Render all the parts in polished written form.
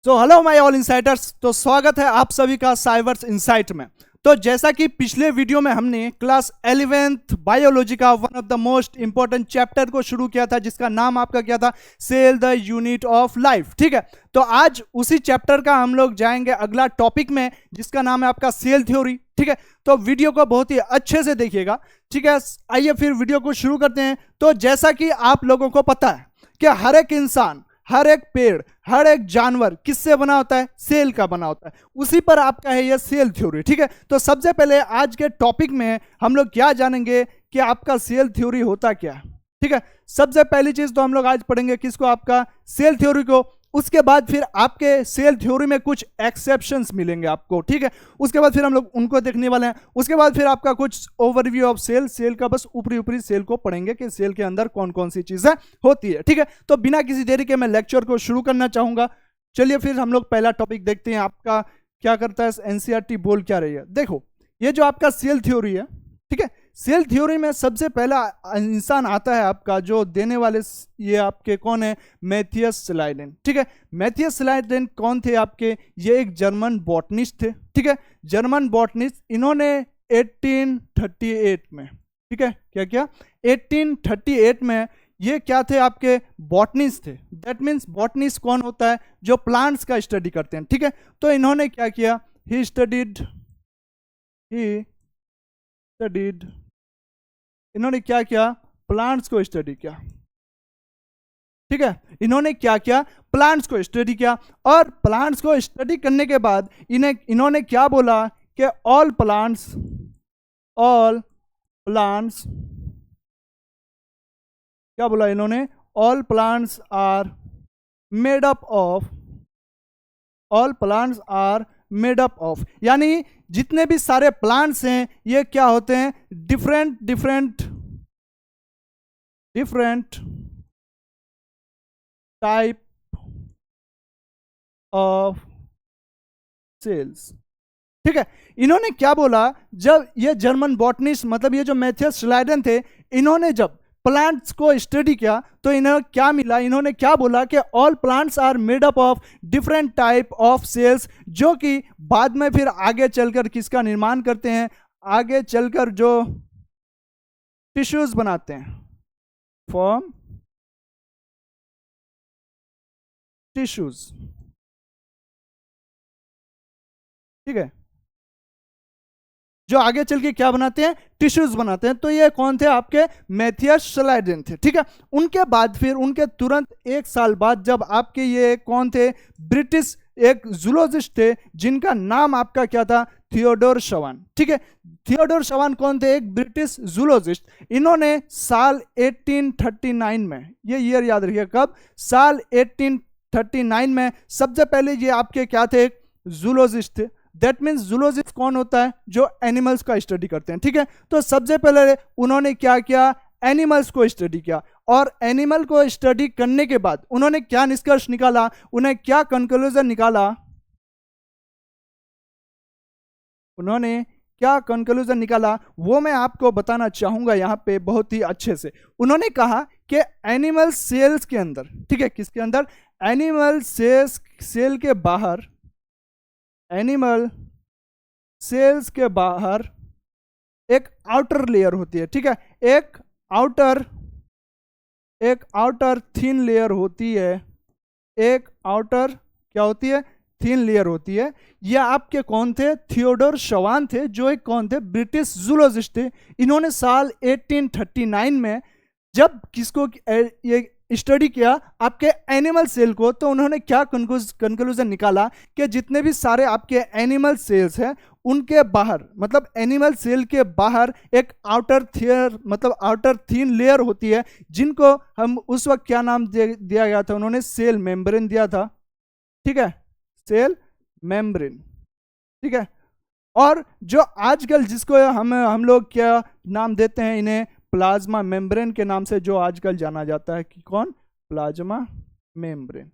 तो hello my all इनसाइटर्स। तो स्वागत है आप सभी का साइवर्स इनसाइट में। तो जैसा कि पिछले वीडियो में हमने क्लास 11th बायोलॉजी का one of the most important chapter को शुरू किया था, जिसका नाम आपका क्या था, cell the unit of life. ठीक है, तो आज उसी चैप्टर का हम लोग जाएंगे अगला टॉपिक में, जिसका नाम है आपका सेल थ्योरी। ठीक है, तो वीडियो को बहुत ही अच्छे से देखिएगा। ठीक है, आइए फिर वीडियो को शुरू करते हैं। तो जैसा कि आप लोगों को पता है कि हर एक इंसान, हर एक पेड़, हर एक जानवर किससे बना होता है, सेल का बना होता है। उसी पर आपका है यह सेल थ्योरी। ठीक है, तो सबसे पहले आज के टॉपिक में हम लोग क्या जानेंगे कि आपका सेल थ्योरी होता क्या है। ठीक है, सबसे पहली चीज तो हम लोग आज पढ़ेंगे किसको, आपका सेल थ्योरी को। उसके बाद फिर आपके सेल थ्योरी में कुछ एक्सेप्शंस मिलेंगे आपको। ठीक है, उसके बाद फिर हम लोग उनको देखने वाले हैं। उसके बाद फिर आपका कुछ ओवरव्यू ऑफ सेल, सेल का बस ऊपरी ऊपरी सेल को पढ़ेंगे कि सेल के अंदर कौन कौन सी चीजें होती है। ठीक है, तो बिना किसी देरी के मैं लेक्चर को शुरू करना चाहूंगा। चलिए फिर हम लोग पहला टॉपिक देखते हैं, आपका क्या करता है एनसीईआरटी बोल क्या रही है। देखो, ये जो आपका सेल थ्योरी है, ठीक है, सेल थ्योरी में सबसे पहला इंसान आता है आपका जो देने वाले, ये आपके कौन है, मैथियस स्लाइडेन। ठीक है, मैथियस स्लाइडेन कौन थे आपके, ये एक जर्मन बॉटनिस्ट थे। ठीक है, जर्मन बॉटनिस्ट, इन्होंने 1838 में, ठीक है, क्या क्या 1838 में ये क्या थे, आपके बॉटनिस्ट थे। दैट मीन्स बॉटनिस्ट कौन होता है, जो प्लांट्स का स्टडी करते हैं। ठीक है, तो इन्होंने क्या किया, ही स्टडीड इन्होंने क्या किया, प्लांट्स को स्टडी किया। ठीक है, इन्होंने क्या किया, प्लांट्स को स्टडी किया। और प्लांट्स को स्टडी करने के बाद इन्होंने क्या बोला कि ऑल प्लांट्स क्या बोला इन्होंने, all plants are made up of, यानी जितने भी सारे प्लांट्स हैं ये क्या होते हैं, डिफरेंट टाइप ऑफ सेल्स। ठीक है, इन्होंने क्या बोला, जब ये जर्मन बॉटनिस्ट मतलब ये जो मैथियस स्लाइडेन थे, इन्होंने जब प्लांट्स को स्टडी किया तो इन्हें क्या मिला, इन्होंने क्या बोला कि all plants are made up of different type of cells, जो कि बाद में फिर आगे चलकर किसका निर्माण करते हैं, आगे चलकर जो टिश्यूज बनाते हैं, फॉर्म टिश्यूज। ठीक है, जो आगे चल के क्या बनाते हैं, टिश्यूज बनाते हैं। तो ये कौन थे, आपके मैथियस स्लाइडेन थे। ठीक है, उनके बाद फिर उनके तुरंत एक साल बाद जब आपके ये कौन थे, ब्रिटिश एक जूलॉजिस्ट थे, जिनका नाम आपका क्या था, थियोडोर शवान। ठीक है, थियोडोर शवान कौन थे, एक ब्रिटिश जूलॉजिस्ट। इन्होंने साल 1839 में, ये ईयर याद रखिए कब, साल 1839 में सबसे पहले ये आपके क्या थे, जूलॉजिस्ट थे। दैट मीन्स जूलॉजिस्ट कौन होता है, जो एनिमल्स का स्टडी करते हैं। ठीक है, तो सबसे पहले उन्होंने क्या किया, एनिमल्स को स्टडी किया। और एनिमल को स्टडी करने के बाद उन्होंने क्या निष्कर्ष निकाला, उन्हें क्या कंक्लूजन निकाला, वो मैं आपको बताना चाहूंगा यहां पे बहुत ही अच्छे से। उन्होंने कहा कि एनिमल सेल्स के अंदर, ठीक है, किसके अंदर, एनिमल सेल के बाहर, एनिमल सेल्स के बाहर एक आउटर लेयर होती है। ठीक है, एक आउटर थिन लेयर होती है, एक आउटर क्या होती है, थिन लेयर होती है। ये आपके कौन थे, थियोडोर शवान थे, जो एक कौन थे, ब्रिटिश जूलॉजिस्ट थे। इन्होंने साल 1839 में जब किसको ये स्टडी किया, आपके एनिमल सेल को, तो उन्होंने क्या कंक्लूजन निकाला कि जितने भी सारे आपके एनिमल सेल्स हैं उनके बाहर, मतलब एनिमल सेल के बाहर एक आउटर थिन लेयर होती है, जिनको हम उस वक्त क्या नाम दिया गया था, उन्होंने सेल मेम्ब्रेन दिया था। ठीक है, सेल मेम्ब्रेन। ठीक है, और जो आजकल जिसको हम लोग क्या नाम देते हैं, इन्हें प्लाज्मा मेम्ब्रेन के नाम से जो आजकल जाना जाता है, कि कौन, प्लाज्मा मेम्ब्रेन।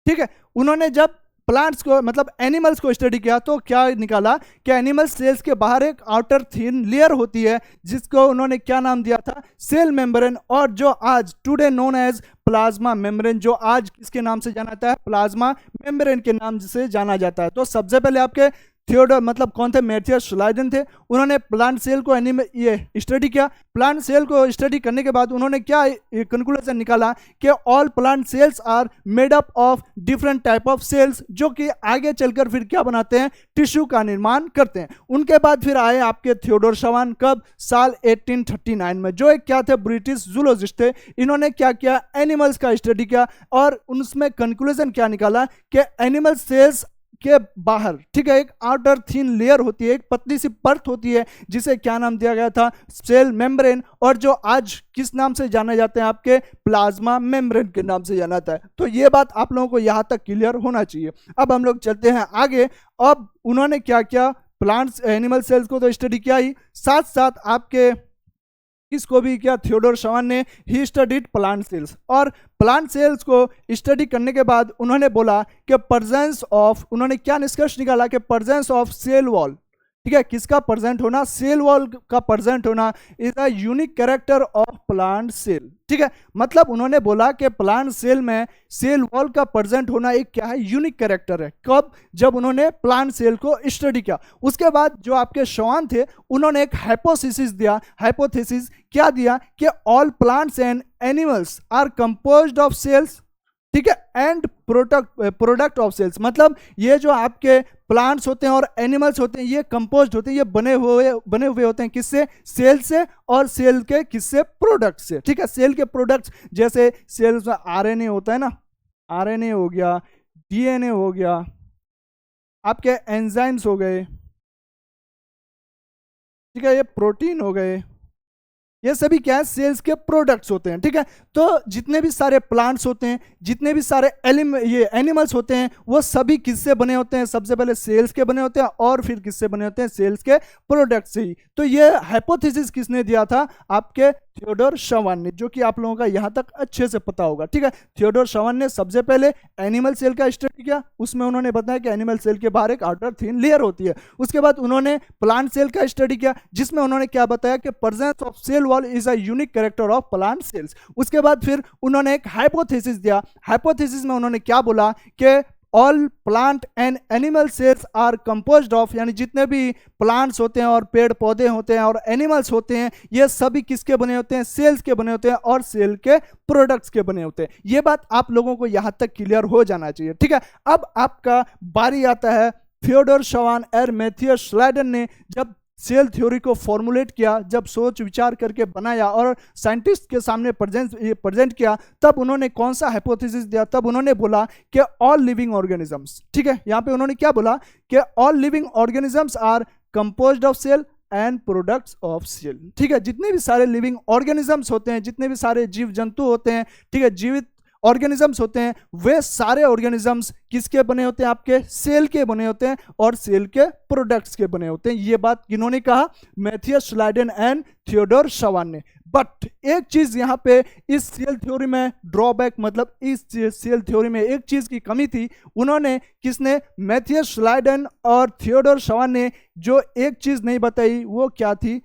ठीक है, उन्होंने जब प्लांट्स को मतलब एनिमल्स को स्टडी किया तो क्या निकाला कि एनिमल सेल्स के बाहर एक आउटर थिन लेयर होती है जिसको उन्होंने क्या नाम दिया था, सेल मेम्ब्रेन, और जो आज today known as plasma membrane, जो आज किसके नाम से जाना जाता है, प्लाज्मा मेम्ब्रेन के नाम से जाना जाता है। तो सबसे पहले आपके थियोडोर मतलब कौन थे, मैथियस श्लाइडन थे। उन्होंने प्लांट सेल को ये स्टडी किया। प्लांट सेल को स्टडी करने के बाद उन्होंने क्या कंक्लूजन निकाला कि all plant cells are made up of different type of cells, जो कि आगे चलकर फिर क्या बनाते हैं, टिश्यू का निर्माण करते हैं। उनके बाद फिर आए आपके थियोडोर शवान, कब, साल 1839 में, जो एक क्या थे, ब्रिटिश जूलॉजिस्ट थे। इन्होंने क्या किया, एनिमल्स का स्टडी किया और उसमें कंक्लूजन क्या निकाला कि एनिमल सेल्स के बाहर, ठीक है, एक आउटर थिन लेयर होती है, एक पतली सी परत होती है जिसे क्या नाम दिया गया था, सेल मेम्ब्रेन, और जो आज किस नाम से जाने जाते हैं, आपके प्लाज्मा मेम्ब्रेन के नाम से जाना जाता है। तो ये बात आप लोगों को यहां तक क्लियर होना चाहिए। अब हम लोग चलते हैं आगे। अब उन्होंने क्या किया, प्लांट्स एनिमल सेल्स को तो स्टडी किया ही, साथ साथ आपके किसको भी क्या, थियोडोर शवान ने ही स्टडीड प्लांट सेल्स। और प्लांट सेल्स को स्टडी करने के बाद उन्होंने बोला कि प्रेजेंस ऑफ, उन्होंने क्या निष्कर्ष निकाला कि प्रेजेंस ऑफ सेल वॉल, ठीक है, किसका प्रेजेंट होना, सेल वॉल का प्रेजेंट होना is a unique character of plant cell, ठीक है। मतलब उन्होंने बोला कि प्लांट सेल में सेल वॉल का प्रेजेंट होना एक क्या है, यूनिक कैरेक्टर है। कब, जब उन्होंने प्लांट सेल को स्टडी किया। उसके बाद जो आपके शवान थे उन्होंने एक हाइपोथेसिस दिया। हाइपोथेसिस क्या दिया कि all plants and animals are composed of cells, ठीक है, एंड प्रोडक्ट ऑफ सेल्स। मतलब ये जो आपके प्लांट्स होते हैं और एनिमल्स होते हैं ये कंपोज्ड होते हैं, ये बने हुए होते हैं किससे, सेल से, और सेल के किससे, प्रोडक्ट से, ठीक है। सेल के प्रोडक्ट्स जैसे सेल्स में आरएनए होता है ना, आरएनए हो गया, डीएनए हो गया, आपके एंजाइम्स हो गए, ठीक है, ये प्रोटीन हो गए, ये सभी क्या है, सेल्स के प्रोडक्ट्स होते हैं, ठीक है। तो जितने भी सारे प्लांट्स होते हैं, जितने भी सारे ये एनिमल्स होते हैं, वो सभी किससे बने होते हैं, सबसे पहले सेल्स के बने होते हैं और फिर किससे बने होते हैं, सेल्स के प्रोडक्ट से ही। तो ये हाइपोथेसिस किसने दिया था, आपके थियोडोर शवान ने, जो कि आप लोगों का यहां तक अच्छे से पता होगा, ठीक है। थियोडोर शवान ने सबसे पहले एनिमल सेल का स्टडी किया, उसमें उन्होंने बताया कि एनिमल सेल के बाहर एक आउटर थिन लेयर होती है। उसके बाद उन्होंने प्लांट सेल का स्टडी किया, जिसमें उन्होंने क्या बताया कि presence of cell wall is a unique character of plant cells. उसके बाद फिर उन्होंने एक हाइपोथेसिस दिया। हाइपोथेसिस में उन्होंने क्या बोला कि all plant and animal cells are composed of, यानी जितने भी प्लांट्स होते हैं और पेड़ पौधे होते हैं और एनिमल्स होते हैं, ये सभी किसके बने होते हैं, सेल्स के बने होते हैं और सेल के प्रोडक्ट्स के बने होते हैं। ये बात आप लोगों को यहां तक क्लियर हो जाना चाहिए, ठीक है। अब आपका बारी आता है, थियोडोर शवान और मैथियस श्लाइडन ने जब सेल थ्योरी को फॉर्मुलेट किया, जब सोच विचार करके बनाया और साइंटिस्ट के सामने प्रेजेंट किया, तब उन्होंने कौन सा हाइपोथेसिस दिया, तब उन्होंने बोला कि ऑल लिविंग ऑर्गेनिजम्स, ठीक है, यहाँ पे उन्होंने क्या बोला कि all living organisms are composed of cell and products of cell, ठीक है। जितने भी सारे लिविंग ऑर्गेनिजम्स होते हैं, जितने भी सारे जीव जंतु होते हैं, ठीक है, जीवित ऑर्गेनिजम्स होते हैं, वे सारे ऑर्गेनिजम्स किसके बने होते हैं, आपके सेल के बने होते हैं और सेल के प्रोडक्ट्स के बने होते हैं। ये बात किन्होंने कहा, मैथियस श्लाइडन एंड थियोडोर शवान ने। बट एक चीज यहां पे इस सेल थ्योरी में ड्रॉबैक, मतलब इस सेल थ्योरी में एक चीज की कमी थी। उन्होंने, किसने, मैथियस श्लाइडन और थियोडोर शवान ने जो एक चीज नहीं बताई वो क्या थी,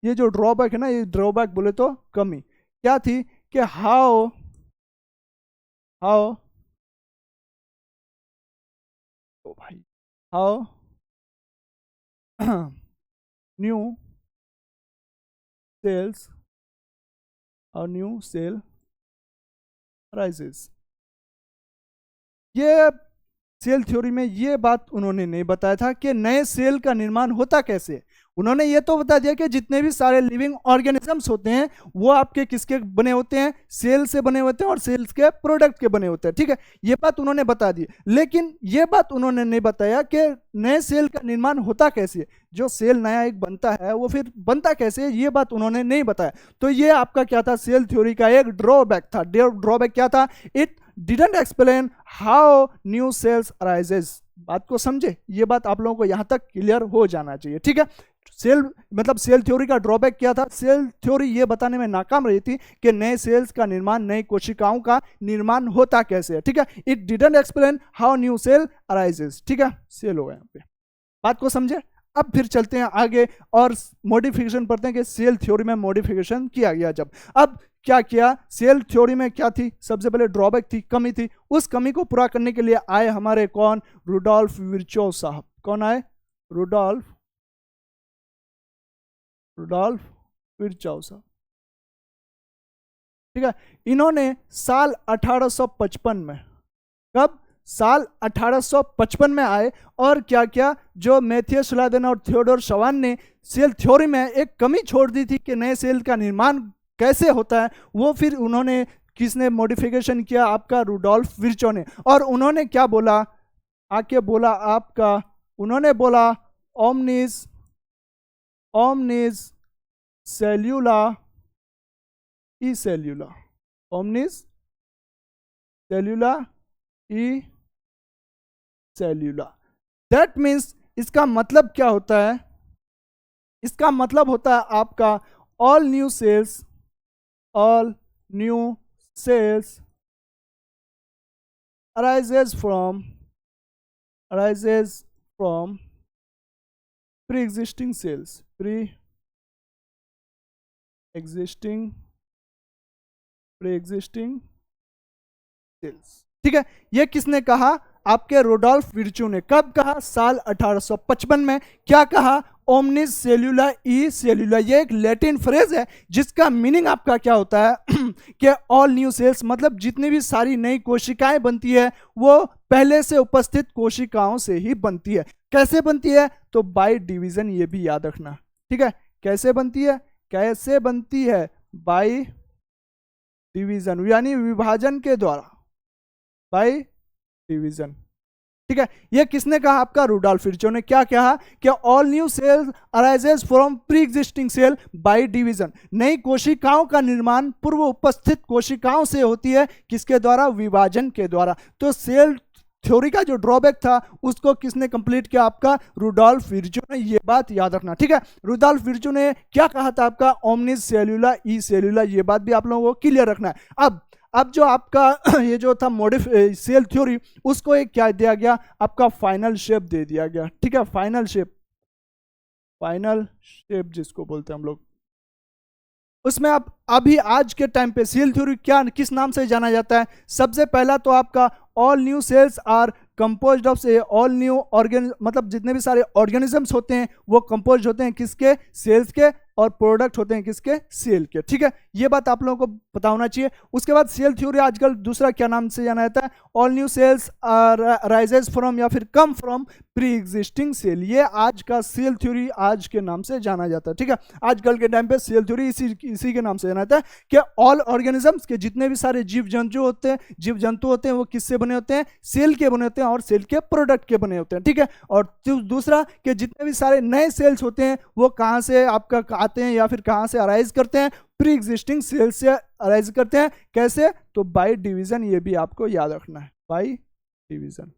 ये जो ड्रॉबैक है ना, ये ड्रॉबैक बोले तो कमी क्या थी कि हाउ न्यू सेल्स और न्यू सेल राइजेस। ये सेल थ्योरी में ये बात उन्होंने नहीं बताया था कि नए सेल का निर्माण होता कैसे। उन्होंने ये तो बता दिया कि जितने भी सारे लिविंग ऑर्गेनिजम्स होते हैं वो आपके किसके बने होते हैं, सेल से बने होते हैं और सेल्स के प्रोडक्ट के बने होते हैं, ठीक है। ये बात उन्होंने बता दी, लेकिन ये बात उन्होंने नहीं बताया कि नए सेल का निर्माण होता कैसे, जो सेल नया एक बनता है वो फिर बनता कैसे, ये बात उन्होंने नहीं बताया। तो ये आपका क्या था, सेल थ्योरी का एक ड्रॉबैक था। ड्रॉबैक क्या था, it didn't explain how new sales arises. बात को समझे, ये बात आप लोगों को यहां तक क्लियर हो जाना चाहिए, ठीक है। सेल मतलब सेल थ्योरी का ड्रॉबैक क्या था? सेल थ्योरी ये बताने में नाकाम रही थी कि नए सेल्स का निर्माण, नई कोशिकाओं का निर्माण होता कैसे है, ठीक है। It didn't explain how new cell arises, ठीक है। सेल हो गया यहाँ पे, बात को समझे। अब फिर चलते हैं आगे और मॉडिफिकेशन पढ़ते हैं कि सेल थ्योरी में मॉडिफिकेशन किया गया जब। अब क्या किया सेल थ्योरी में? क्या थी? सबसे पहले ड्रॉबैक थी, कमी थी। उस कमी को पूरा करने के लिए आए हमारे कौन? रुडोल्फ विर्चोव साहब। कौन आए? रुडोल्फ विर्चोव साहब, ठीक है। इन्होंने साल 1855 में, कब? साल 1855 में आए और क्या किया? जो मैथियस श्लादेन और थियोडोर शवान ने सेल थ्योरी में एक कमी छोड़ दी थी कि नए सेल का निर्माण कैसे होता है, वो फिर उन्होंने, किसने मॉडिफिकेशन किया? आपका रुडोल्फ विर्चोव ने। और उन्होंने क्या बोला? आके बोला आपका, उन्होंने बोला omnis सेल्यूला E सेल्यूला, omnis सेल्यूला E सेल्यूला। That means, इसका मतलब क्या होता है? इसका मतलब होता है आपका all new sales arises from pre-existing cells, ठीक है। ये किसने कहा? आपके रुडोल्फ विर्चोव ने। कब कहा? साल 1855 में। क्या कहा? ओमनिस सेल्यूला ई सेल्यूला। ये एक लैटिन फ्रेज है जिसका मीनिंग आपका क्या होता है कि ऑल न्यू सेल्स, मतलब जितनी भी सारी नई कोशिकाएं बनती है वो पहले से उपस्थित कोशिकाओं से ही बनती है। कैसे बनती है? तो बाय डिवीजन, ये भी याद रखना, ठीक है। कैसे बनती है? कैसे बनती है? बाय डिवीजन, यानी विभाजन के द्वारा, बाय डिवीजन, ठीक है। ये किसने कहा? आपका रुडोल्फ विर्चोव ने। क्या कहा? कि all new cell arises from pre existing cell by division. नई कोशिकाओं का निर्माण पूर्व उपस्थित कोशिकाओं से होती है। किसके द्वारा? विभाजन के द्वारा। तो सेल थ्योरी का जो ड्रॉबैक था उसको किसने कंप्लीट किया? आपका रुडोल्फ विर्चोव ने। ये बात याद रखना, ठीक है। रुडोल्फ विर्चोव ने क्या कहा था? आपका ओमनिस सेल्यूला ई सेल्यूला। ये बात भी आप लोगों को क्लियर रखना है। अब जो आपका ये जो था सेल थ्योरी, उसको एक क्या दिया गया? आपका फाइनल शेप दे दिया गया, ठीक है। फाइनल शेप जिसको बोलते हैं हम लोग, उसमें आप अभी आज के टाइम पे सेल थ्योरी क्या, किस नाम से जाना जाता है? सबसे पहला तो आपका all new cells are composed of से ऑल न्यू ऑर्गेनिज्म, मतलब जितने भी सारे ऑर्गेनिजम्स होते हैं वो कंपोज होते हैं किसके? सेल्स के। और प्रोडक्ट होते हैं किसके? सेल के, ठीक है। ये बात आप लोगों को पता होना चाहिए। उसके बाद सेल थ्योरी आजकल दूसरा क्या नाम से जाना जाता है? All new cells rises from या फिर come from pre existing cell. ये आज का सेल थ्योरी आज के नाम से जाना जाता है, ठीक है। आजकल के टाइम पे सेल थ्योरी इसी के नाम से जाना जाता है कि ऑल ऑर्गेनिजम्स के जितने भी सारे जीव जंतु होते हैं वो किससे बने होते हैं? सेल के बने होते हैं और सेल के प्रोडक्ट के बने होते हैं, ठीक है। और दूसरा कि जितने भी सारे नए सेल्स होते हैं वो कहाँ से आपका आते हैं या फिर कहां से अराइज करते हैं? प्री एग्जिस्टिंग सेल से अराइज करते हैं। कैसे? तो बाय डिवीजन। ये भी आपको याद रखना है, बाय डिवीजन,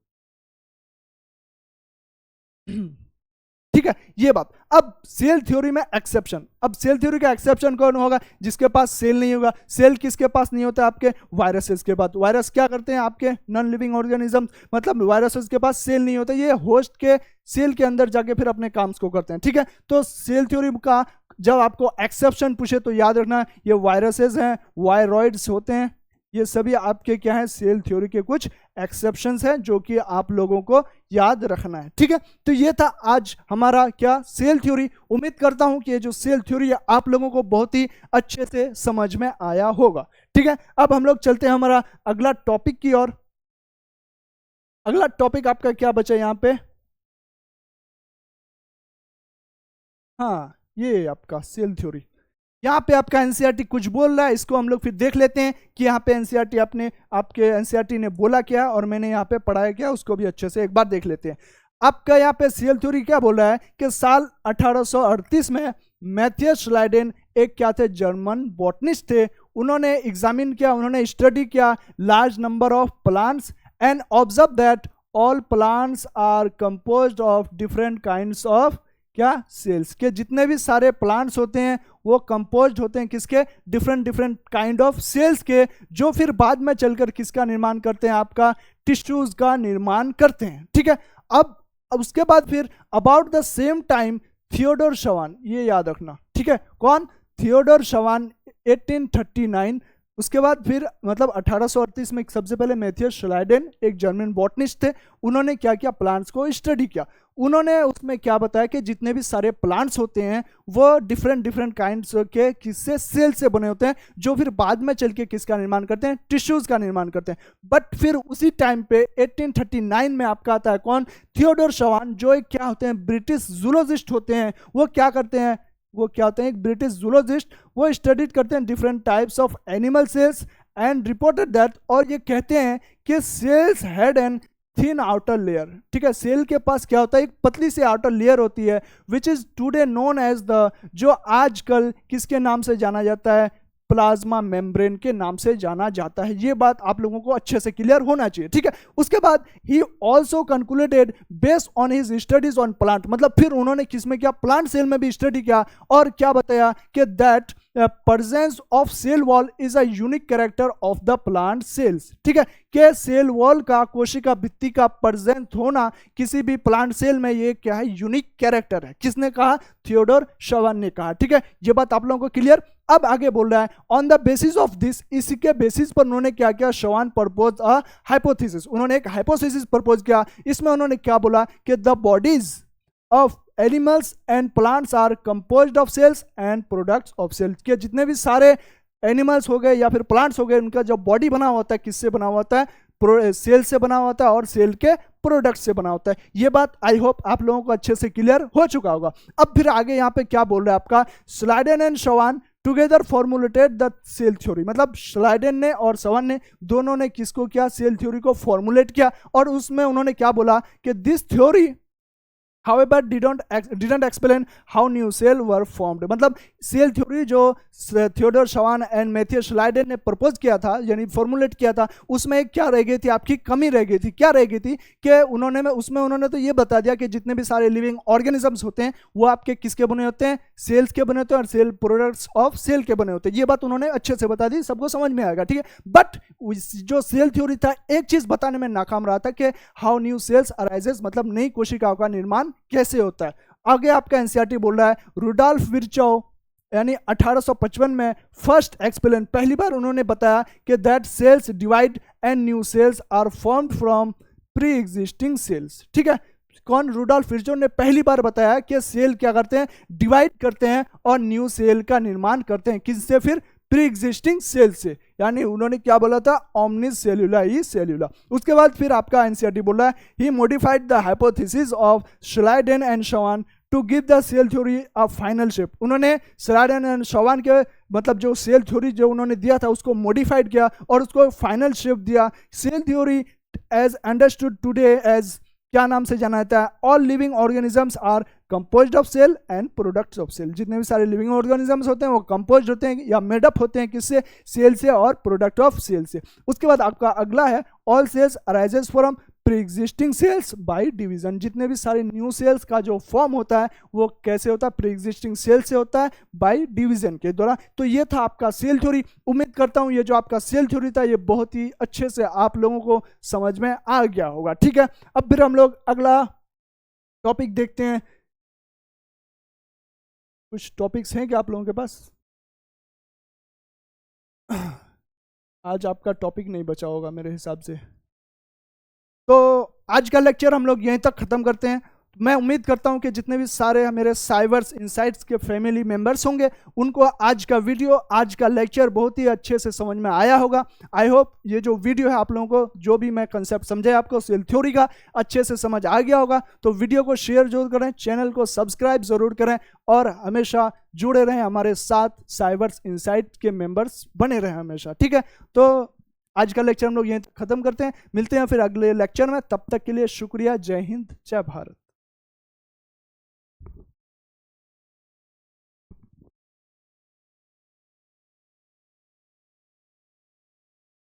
ठीक है। ये बात। अब सेल थ्योरी में एक्सेप्शन, अब सेल थ्योरी का एक्सेप्शन कौन होगा? जिसके पास सेल नहीं होगा। सेल किसके पास नहीं होता? आपके वायरसेस के पास। वायरस क्या करते हैं? आपके नॉन लिविंग ऑर्गेनिज्म, मतलब वायरसेस के पास सेल नहीं होता। ये होस्ट के सेल के अंदर जाके फिर अपने काम को करते हैं, ठीक है। तो सेल थ्योरी का जब आपको एक्सेप्शन पूछे तो याद रखना ये वायरसेस हैं, वायरॉइड्स होते हैं, ये सभी आपके क्या है? सेल थ्योरी के कुछ एक्सेप्शंस हैं जो कि आप लोगों को याद रखना है, ठीक है। तो ये था आज हमारा क्या? Cell theory. उम्मीद करता हूं कि ये जो सेल थ्योरी है आप लोगों को बहुत ही अच्छे से समझ में आया होगा, ठीक है। अब हम लोग चलते हैं हमारा अगला टॉपिक की ओर। अगला टॉपिक आपका क्या बचा यहाँ पे? हाँ, ये आपका सेल थ्योरी। यहाँ पे आपका एनसीईआरटी कुछ बोल रहा है, इसको हम लोग फिर देख लेते हैं कि यहाँ पे एनसीईआरटी आपके एनसीईआरटी ने बोला क्या और मैंने यहाँ पे पढ़ाया क्या, उसको भी अच्छे से एक बार देख लेते हैं। आपका यहाँ पे सेल थ्योरी क्या बोल रहा है कि साल 1838 में मैथियस श्लाइडेन एक क्या थे? जर्मन बॉटनिस्ट थे। उन्होंने एग्जामिन किया, उन्होंने स्टडी किया large number of plants and observe that all plants are composed of different kinds of क्या, सेल्स के। जितने भी सारे प्लांट्स होते हैं वो कंपोज्ड होते हैं किसके, different different kind of cells के, जो फिर बाद में चलकर किसका निर्माण करते हैं, आपका टिश्यूज का निर्माण करते हैं। ठीक है, अब उसके बाद फिर about the same time Theodor Schwann, ये याद रखना, ठीक है, कौन, थियोडोर शवान 1839। उसके बाद फिर मतलब 1838 में सबसे पहले मैथियस श्लाइडेन एक जर्मन बॉटनिस्ट थे, उन्होंने क्या किया, प्लांट्स को स्टडी किया। उन्होंने उसमें क्या बताया कि जितने भी सारे प्लांट्स होते हैं वो डिफरेंट डिफरेंट काइंड्स के किससे, सेल से बने होते हैं, जो फिर बाद में चल के किसका निर्माण करते हैं, टिश्यूज का निर्माण करते हैं। बट फिर उसी टाइम पे 1839 में आपका आता है कौन, थियोडोर शवान, जो एक क्या होते हैं, ब्रिटिश जूलॉजिस्ट होते हैं। वो क्या करते हैं, वो क्या होते हैं, एक ब्रिटिश जूलॉजिस्ट, वो स्टडीड करते हैं different types of animal cells and reported that, और ये कहते हैं कि cells had an thin outer layer. ठीक है, सेल के पास क्या होता है, एक पतली सी आउटर लेयर होती है, which is today known as the, जो आजकल किसके नाम से जाना जाता है, प्लाज्मा मेम्ब्रेन के नाम से जाना जाता है। ये बात आप लोगों को अच्छे से क्लियर होना चाहिए। ठीक है, उसके बाद he also concluded based on his studies on plant, मतलब फिर उन्होंने किसमें किया, प्लांट सेल में भी स्टडी किया, और क्या बताया कि that presence of cell wall is a unique character of the plant cells. ठीक है, कि सेल वॉल का, कोशिका भित्ति का प्रेजेंस होना किसी भी प्लांट सेल में, ये क्या है, यूनिक कैरेक्टर है। किसने कहा, थियोडोर शवान ने कहा। ठीक है, ये बात आप लोगों को क्लियर। अब आगे बोल रहा है, on the basis of this, इसी के बेसिस पर उन्होंने क्या किया, शवान प्रपोज अ हाइपोथेसिस, उन्होंने एक हाइपोथेसिस प्रपोज किया। इसमें उन्होंने क्या बोला कि the bodies of animals and plants are composed of cells and products of cells, के जितने भी सारे एनिमल्स हो गए या फिर प्लांट्स हो गए, उनका जो बॉडी बना होता है किससे बना होता है, सेल से बना होता है और सेल के प्रोडक्ट से बना होता है। ये बात आई होप आप लोगों को अच्छे से क्लियर हो चुका होगा। अब फिर आगे यहाँ पे क्या बोल रहा है आपका, Schleiden and Schwann together formulated the cell theory, मतलब श्लाइडेन ने और शवान ने दोनों ने किसको किया, सेल थ्योरी को फॉर्मुलेट किया, और उसमें उन्होंने क्या बोला कि this theory however didn't explain how new cell were formed, मतलब सेल थ्योरी जो थियोडोर शवान एंड मैथियस श्लाइडेन ने प्रपोज किया था, यानी फॉर्मुलेट किया था, उसमें एक क्या रह गई थी, आपकी कमी रह गई थी। क्या रह गई थी कि उन्होंने तो ये बता दिया कि जितने भी सारे लिविंग ऑर्गेनिजम्स होते हैं वो आपके किसके बने होते हैं, सेल्स के बने होते हैं, और सेल प्रोडक्ट्स ऑफ सेल के बने होते हैं। ये बात उन्होंने अच्छे से बता दी, सबको समझ में आएगा। ठीक है, बट जो सेल थ्योरी था एक चीज बताने में नाकाम रहा था कि हाउ न्यू सेल्स अराइजेस, मतलब नई कोशिकाओं का निर्माण कैसे होता है। आगे आपका एनसीईआरटी बोल रहा है, रुडोल्फ विर्चोव यानी 1855 में फर्स्ट एक्सप्लेन, पहली बार उन्होंने बताया कि that cells divide and new cells are formed from pre existing cells. ठीक है, कौन, रुडोल्फ विर्चोव ने पहली बार बताया कि सेल क्या करते हैं, डिवाइड करते हैं और न्यू सेल का निर्माण करते हैं। किससे, फिर प्री एग्जिस्टिंग सेल से, यानी उन्होंने क्या बोला था, ओमनिस सेल्यूला ई सेल्यूला। उसके बाद फिर आपका एनसीईआरटी बोल रहा है, he modified the hypothesis of Schleiden and Schwann to give the cell theory a final shape. उन्होंने श्लाइडेन एंड शवान के मतलब जो सेल थ्योरी जो उन्होंने दिया था उसको मॉडिफाइड किया और उसको फाइनल शेप दिया। Cell theory as understood today as, क्या नाम से जाना जाता है, all living organisms are composed of cell and products of cell. जितने भी सारे लिविंग ऑर्गेनिजम्स होते हैं वो कंपोज्ड होते हैं या मेडअप होते हैं किससे, सेल से और प्रोडक्ट ऑफ सेल से। उसके बाद आपका अगला है, all cells arises from pre existing cells by division. जितने भी सारे न्यू सेल्स का जो फॉर्म होता है वो कैसे होता है, प्री एग्जिस्टिंग सेल से होता है बाय डिवीजन के द्वारा। तो ये था आपका सेल थ्योरी। उम्मीद करता हूँ ये जो आपका सेल थ्योरी था ये बहुत ही अच्छे से आप लोगों को समझ में आ गया होगा। ठीक है, अब फिर हम लोग अगला टॉपिक देखते हैं। कुछ टॉपिक्स हैं क्या आप लोगों के पास? आज आपका टॉपिक नहीं बचा होगा मेरे हिसाब से, तो आज का लेक्चर हम लोग यहीं तक खत्म करते हैं। मैं उम्मीद करता हूं कि जितने भी सारे मेरे साइवर्स इनसाइट्स के फैमिली मेंबर्स होंगे उनको आज का वीडियो, आज का लेक्चर बहुत ही अच्छे से समझ में आया होगा। आई होप ये जो वीडियो है आप लोगों को जो भी मैं कंसेप्ट समझाया आपको सेल थ्योरी का अच्छे से समझ आ गया होगा। तो वीडियो को शेयर जरूर करें, चैनल को सब्सक्राइब जरूर करें और हमेशा जुड़े रहें हमारे साथ, साइवर्स इनसाइट के मेंबर्स बने रहें हमेशा। ठीक है, तो आज का लेक्चर हम लोग यहीं खत्म करते हैं, मिलते हैं फिर अगले लेक्चर में। तब तक के लिए शुक्रिया, जय हिंद, जय भारत।